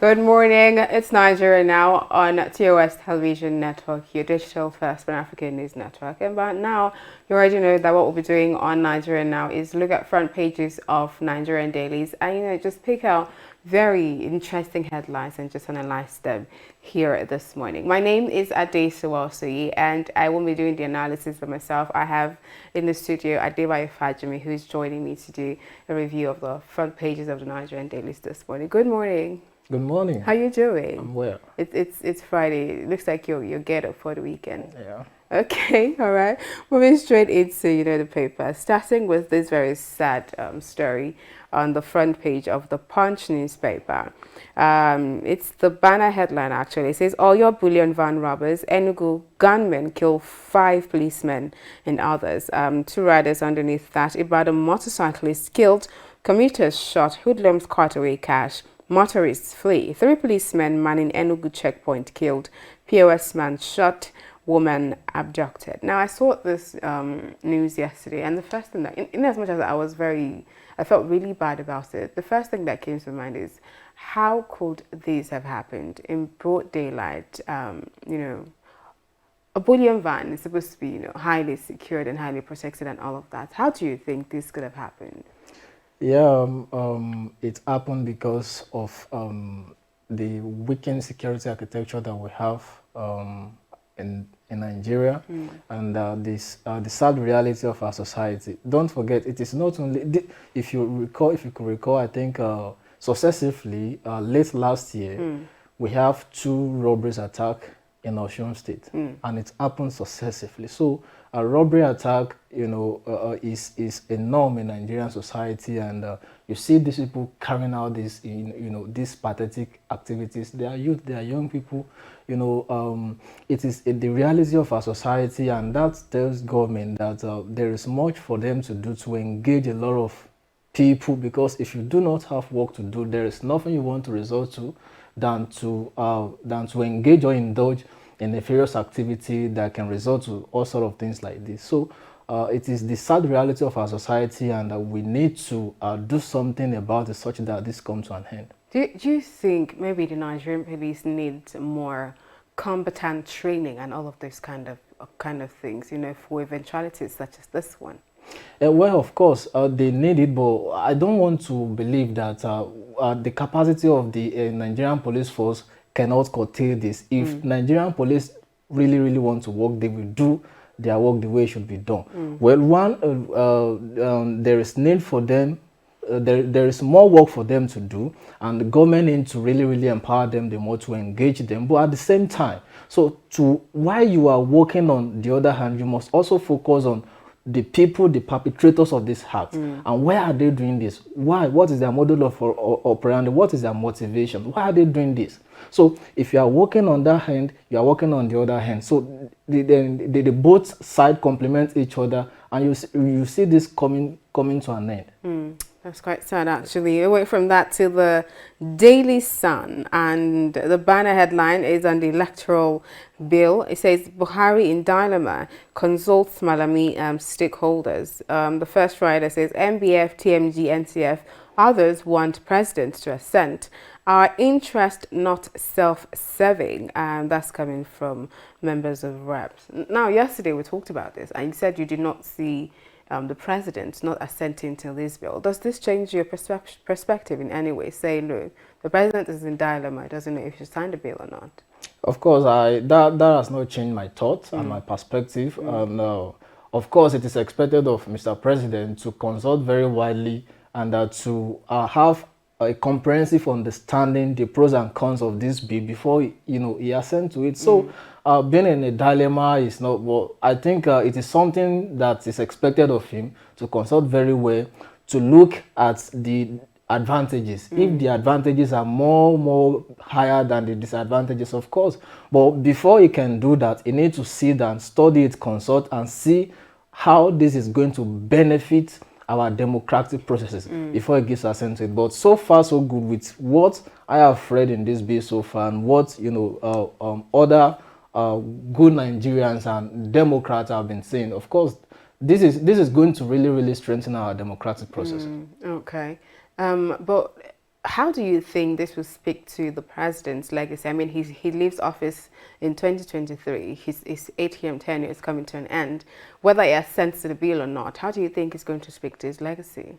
Good morning. It's Nigeria now on TOS Television Network, your digital first Pan-African news network. And by now, you already know that what we'll be doing on Nigeria now is look at front pages of Nigerian dailies and, just pick out very interesting headlines and just analyze them here this morning. My name is Ade Sowasuyi and I will be doing the analysis for myself. I have in the studio Adebayo Fajimi, who is joining me to do a review of the front pages of the Nigerian dailies this morning. Good morning. Good morning. How you doing? I'm well. It's Friday. It looks like you're get up for the weekend. Yeah. Okay, all right. Moving straight into the paper. Starting with this very sad story on the front page of the Punch newspaper. It's the banner headline actually. It says, "All your Bullion van robbers, Enugu gunmen kill 5 policemen and others." Two riders underneath that. Ibadan motorcyclist killed, commuters shot, hoodlums caught away cash. Motorists flee. 3 policemen manning Enugu checkpoint killed. POS man shot. Woman abducted. Now, I saw this news yesterday, and the first thing that, in as much as I felt really bad about it, the first thing that came to mind is, how could this have happened in broad daylight? A Bullion van is supposed to be, highly secured and highly protected and all of that. How do you think this could have happened? Yeah, it happened because of the weakened security architecture that we have in Nigeria, and the sad reality of our society. Don't forget, it is not only if you could recall, I think successively late last year we have 2 robberies attack in Osun State, and it happened successively. So a robbery attack, is a norm in Nigerian society, and you see these people carrying out these pathetic activities. They are youth, they are young people. It is the reality of our society, and that tells government that there is much for them to do to engage a lot of people, because if you do not have work to do, there is nothing you want to resort to than to engage or indulge in a various activity that can result to all sort of things like this. So it is the sad reality of our society, and we need to do something about it such that this comes to an end. Do you think maybe the Nigerian police need more combatant training and all of those kind of things, for eventualities such as this one? Well, of course, they need it, but I don't want to believe that the capacity of the Nigerian police force cannot curtail this. If Nigerian police really want to work, they will do their work the way it should be done. Well, there is need for them. There is more work for them to do, and the government needs to really empower them the more to engage them. But at the same time, while you are working on the other hand, you must also focus on the people, the perpetrators of this act, and why are they doing this? Why? What is their model of operandi? What is their motivation? Why are they doing this? So if you are working on that hand, you are working on the other hand. So the both sides complement each other, and you see this coming to an end. That's quite sad, actually. Away from that to the Daily Sun, and the banner headline is on the electoral bill. It says, Buhari in dilemma, consults Malami stakeholders. The first rider says, MBF, TMG, NCF, others want president to assent. Our interest not self-serving, and that's coming from members of reps. Now, yesterday we talked about this, and you said you did not see the president not assenting to this bill. Does this change your perspective in any way? Say, look, the president is in dilemma. He doesn't know if he should sign the bill or not. Of course, that has not changed my thoughts and my perspective. Of course, it is expected of Mr. President to consult very widely, and to have a comprehensive understanding the pros and cons of this bill before he assent to it. So being in a dilemma is not, well, I think it is something that is expected of him to consult very well, to look at the advantages. If the advantages are more higher than the disadvantages, of course. But before he can do that, he needs to sit down, study it, consult, and see how this is going to benefit our democratic processes before it gives assent to it. But so far so good with what I have read in this bill so far, and what other good Nigerians and Democrats have been saying. Of course, this is going to really strengthen our democratic process. Okay, but how do you think this will speak to the president's legacy? I mean, he leaves office in 2023. His 8 year tenure is coming to an end. Whether he assents to the bill or not, how do you think it's going to speak to his legacy?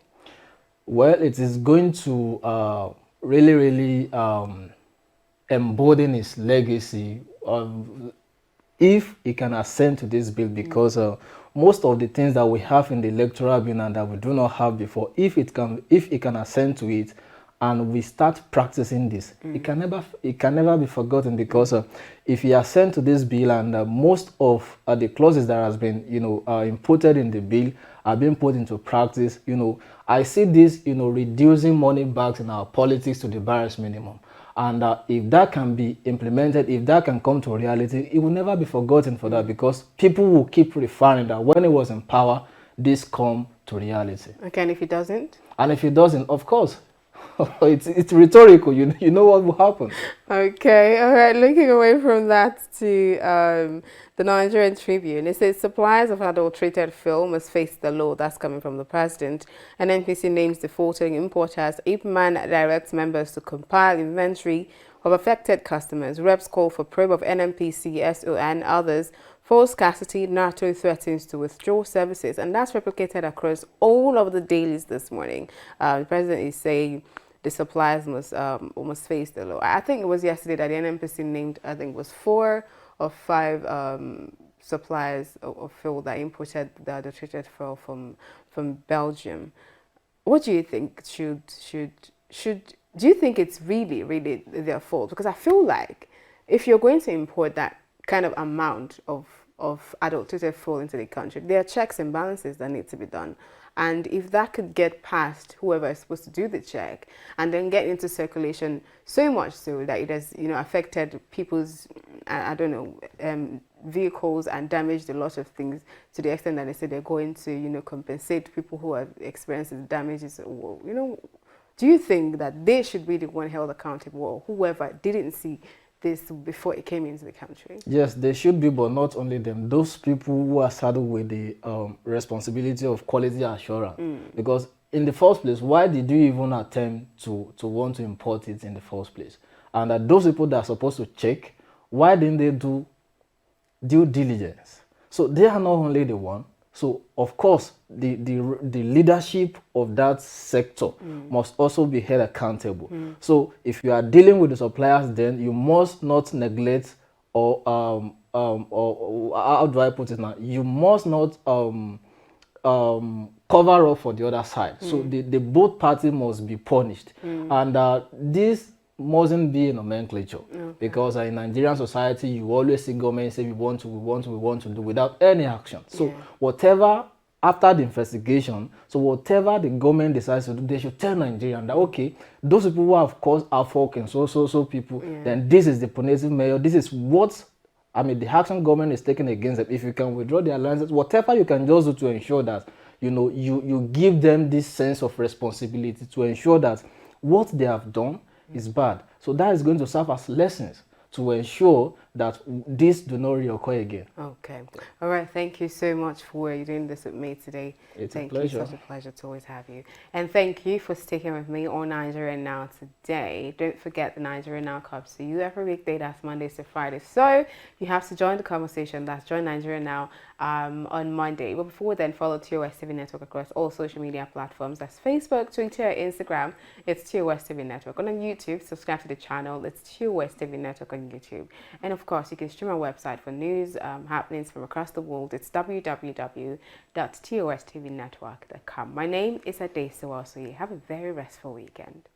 Well, it is going to really, really embolden his legacy if he can assent to this bill, because most of the things that we have in the electoral bill and that we do not have before, if it can assent to it, and we start practicing this, it can never be forgotten, because if he assent to this bill and most of the clauses that has been imported in the bill are being put into practice, I see this reducing money bags in our politics to the barest minimum. And if that can be implemented, if that can come to reality, it will never be forgotten for that, because people will keep referring that when he was in power, this come to reality. Okay, and if it doesn't? And if it doesn't, of course, it's rhetorical. You know what will happen. Okay, all right. Looking away from that to the Nigerian Tribune, it says suppliers of adulterated film must face the law. That's coming from the president. And NPC names defaulting importers. IPMAN directs members to compile inventory of affected customers. Reps call for probe of NNPC, SO, and others. Full scarcity, NATO threatens to withdraw services. And that's replicated across all of the dailies this morning. The president is saying the suppliers must face the law. I think it was yesterday that the NNPC named, I think it was 4 or 5 suppliers of fuel that imported the adulterated fuel from Belgium. What do you think do you think it's really their fault? Because I feel like if you're going to import that kind of amount of adulterated fuel into the country, there are checks and balances that need to be done. And if that could get past whoever is supposed to do the check and then get into circulation so much so that it has, affected people's, I don't know, vehicles and damaged a lot of things to the extent that they say they're going to, compensate people who have experienced damages, do you think that they should be the one held accountable, or whoever didn't see this before it came into the country? Yes, they should be, but not only them. Those people who are saddled with the responsibility of quality assurance. Because in the first place, why did you even attempt to want to import it in the first place? And those people that are supposed to check, why didn't they do due diligence? So they are not only the one. So of course, the leadership of that sector must also be held accountable. So if you are dealing with the suppliers, then you must not neglect or how do I put it now? You must not cover up for the other side. So the both parties must be punished, and this mustn't be a nomenclature, because in Nigerian society you always see government say we want to do without any action. So whatever after the investigation, so whatever the government decides to do, they should tell Nigerians that okay, those people who have caused havoc and so people, then this is the punitive measure, this is what the action government is taking against them. If you can withdraw their licenses, whatever you can just do to ensure that you give them this sense of responsibility to ensure that what they have done is bad. So that is going to serve as lessons to ensure that this do not reoccur again. Okay. All right. Thank you so much for doing this with me today. It's a pleasure. Thank you. Such a pleasure to always have you. And thank you for sticking with me on Nigeria Now today. Don't forget the Nigeria Now comes to you every weekday. That's Mondays to Fridays. So you have to join the conversation. That's join Nigeria Now on Monday. But before then, follow TOS TV Network across all social media platforms. That's Facebook, Twitter, Instagram. It's TOS TV Network. On YouTube, subscribe to the channel. It's TOS TV Network on YouTube. And of course, you can stream our website for news happenings from across the world. It's www.tostvnetwork.com. My name is Ade Sawasoye. Have a very restful weekend.